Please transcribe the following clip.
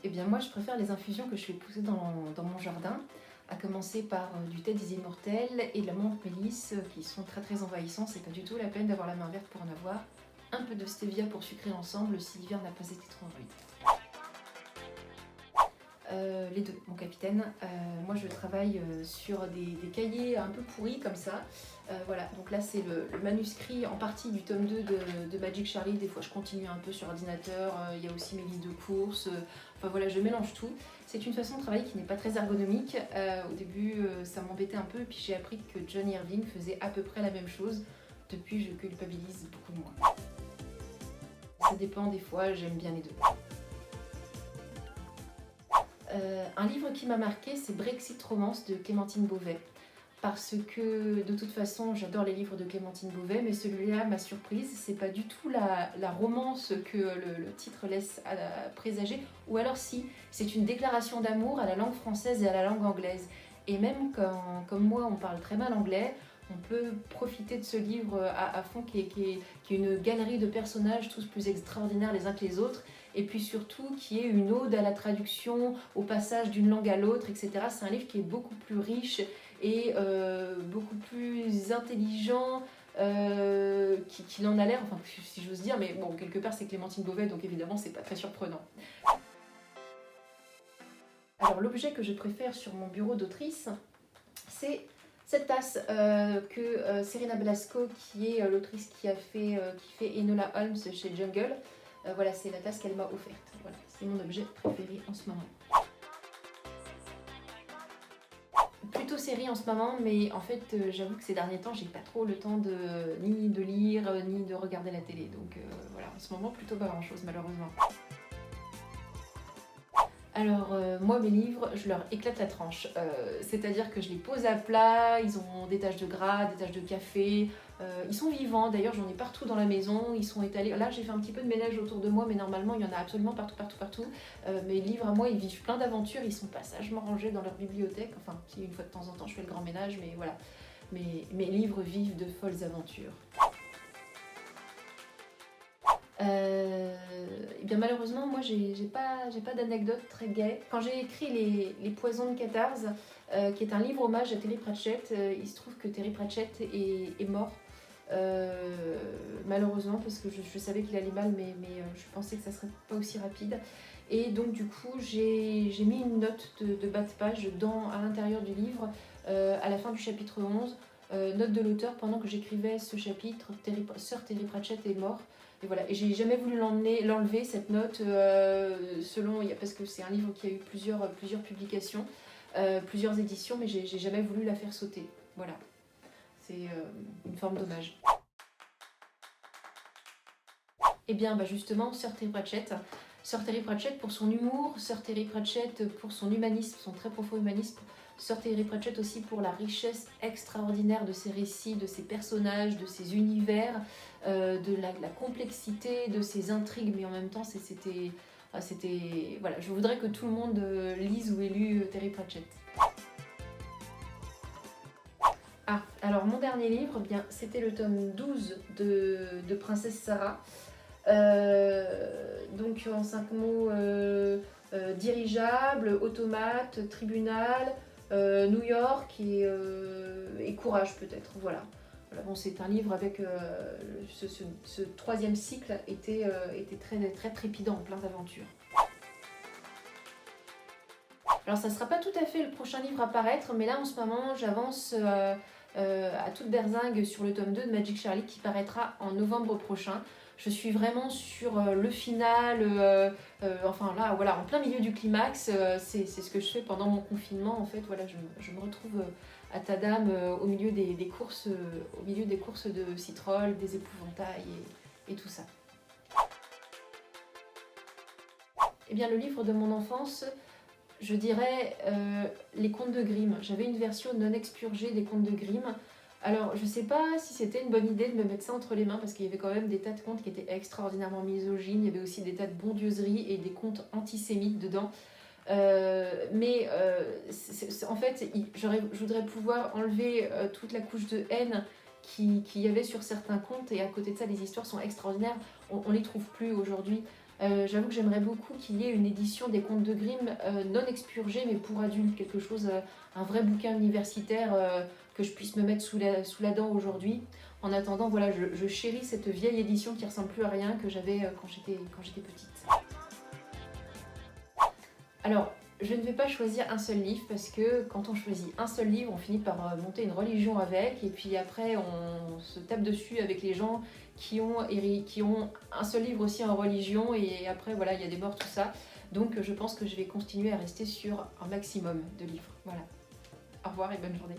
Eh bien moi je préfère les infusions que je fais pousser dans mon jardin, à commencer par du thé des immortels et de la menthe mélisse qui sont très très envahissants. C'est pas du tout la peine d'avoir la main verte pour en avoir. Un peu de stevia pour sucrer l'ensemble si l'hiver n'a pas été trop rude. Les deux, mon capitaine. Moi je travaille sur des cahiers un peu pourris comme ça. Voilà, donc là c'est le manuscrit en partie du tome 2 de Magic Charlie. Des fois je continue un peu sur ordinateur, il y a aussi mes listes de courses. Enfin voilà, je mélange tout. C'est une façon de travailler qui n'est pas très ergonomique. Au début ça m'embêtait un peu, puis j'ai appris que John Irving faisait à peu près la même chose. Depuis je culpabilise beaucoup moins. Ça dépend, des fois j'aime bien les deux. Un livre qui m'a marqué, c'est Brexit Romance de Clémentine Beauvais. Parce que de toute façon, j'adore les livres de Clémentine Beauvais, mais celui-là m'a surprise. C'est pas du tout la romance que le titre laisse présager, ou alors si, c'est une déclaration d'amour à la langue française et à la langue anglaise. Et même quand, comme moi, on parle très mal anglais, on peut profiter de ce livre à fond, qui est une galerie de personnages tous plus extraordinaires les uns que les autres, et puis surtout qui est une ode à la traduction, au passage d'une langue à l'autre, etc. C'est un livre qui est beaucoup plus riche et beaucoup plus intelligent qu'il en a l'air, enfin si j'ose dire, mais bon, quelque part c'est Clémentine Beauvais, donc évidemment c'est pas très surprenant. Alors l'objet que je préfère sur mon bureau d'autrice, c'est cette tasse que Serena Blasco, qui est l'autrice qui fait Enola Holmes chez Jungle, voilà, c'est la tasse qu'elle m'a offerte. Voilà, c'est mon objet préféré en ce moment. Plutôt série en ce moment, mais en fait j'avoue que ces derniers temps j'ai pas trop le temps ni de lire ni de regarder la télé, donc voilà, en ce moment plutôt pas grand chose malheureusement. Alors moi mes livres, je leur éclate la tranche, c'est-à-dire que je les pose à plat, ils ont des taches de gras, des taches de café, ils sont vivants, d'ailleurs j'en ai partout dans la maison, ils sont étalés, là j'ai fait un petit peu de ménage autour de moi, mais normalement il y en a absolument partout. Mes livres à moi ils vivent plein d'aventures, ils sont pas sagement rangés dans leur bibliothèque, enfin si une fois de temps en temps je fais le grand ménage, mais voilà, mes livres vivent de folles aventures. Et bien malheureusement, moi j'ai pas d'anecdote très gaie. Quand j'ai écrit les Poisons de Catarse, qui est un livre hommage à Terry Pratchett, il se trouve que Terry Pratchett est mort. Malheureusement, parce que je savais qu'il allait mal, mais je pensais que ça serait pas aussi rapide. Et donc du coup, j'ai mis une note de bas de page à l'intérieur du livre, à la fin du chapitre 11. Note de l'auteur: pendant que j'écrivais ce chapitre, Sir Terry Pratchett est mort. Et voilà, et j'ai jamais voulu l'enlever cette note, parce que c'est un livre qui a eu plusieurs publications, plusieurs éditions, mais j'ai jamais voulu la faire sauter. Voilà, c'est une forme d'hommage. Et bien justement, Sir Terry Pratchett pour son humour, Sir Terry Pratchett pour son humanisme, son très profond humanisme, Sir Terry Pratchett aussi pour la richesse extraordinaire de ses récits, de ses personnages, de ses univers, de la complexité de ses intrigues, mais en même temps c'était... Voilà, je voudrais que tout le monde lise ou ait lu Terry Pratchett. Ah, alors mon dernier livre, bien, c'était le tome 12 de Princesse Sarah. Donc en 5 mots, dirigeable, automate, tribunal, New York et courage peut-être, voilà. Bon, c'est un livre avec ce troisième cycle était très trépidant, plein d'aventures. Alors ça ne sera pas tout à fait le prochain livre à paraître, mais là en ce moment j'avance à toute berzingue sur le tome 2 de Magic Charlie qui paraîtra en novembre prochain. Je suis vraiment sur le final, enfin là voilà, en plein milieu du climax, c'est ce que je fais pendant mon confinement en fait. Voilà, je me retrouve à Tadam au milieu des courses de Citrol, des épouvantails et tout ça. Eh bien le livre de mon enfance, je dirais les contes de Grimm. J'avais une version non expurgée des contes de Grimm. Alors, je sais pas si c'était une bonne idée de me mettre ça entre les mains, parce qu'il y avait quand même des tas de contes qui étaient extraordinairement misogynes, il y avait aussi des tas de bondieuseries et des contes antisémites dedans. En fait, je voudrais pouvoir enlever toute la couche de haine qu'il y avait sur certains contes, et à côté de ça, les histoires sont extraordinaires. On les trouve plus aujourd'hui. J'avoue que j'aimerais beaucoup qu'il y ait une édition des Contes de Grimm non expurgée, mais pour adultes, quelque chose, un vrai bouquin universitaire que je puisse me mettre sous la dent aujourd'hui. En attendant, voilà, je chéris cette vieille édition qui ressemble plus à rien que j'avais quand j'étais petite. Alors, je ne vais pas choisir un seul livre parce que quand on choisit un seul livre, on finit par monter une religion avec et puis après on se tape dessus avec les gens qui ont un seul livre aussi en religion et après voilà, il y a des morts, tout ça. Donc je pense que je vais continuer à rester sur un maximum de livres. Voilà. Au revoir et bonne journée.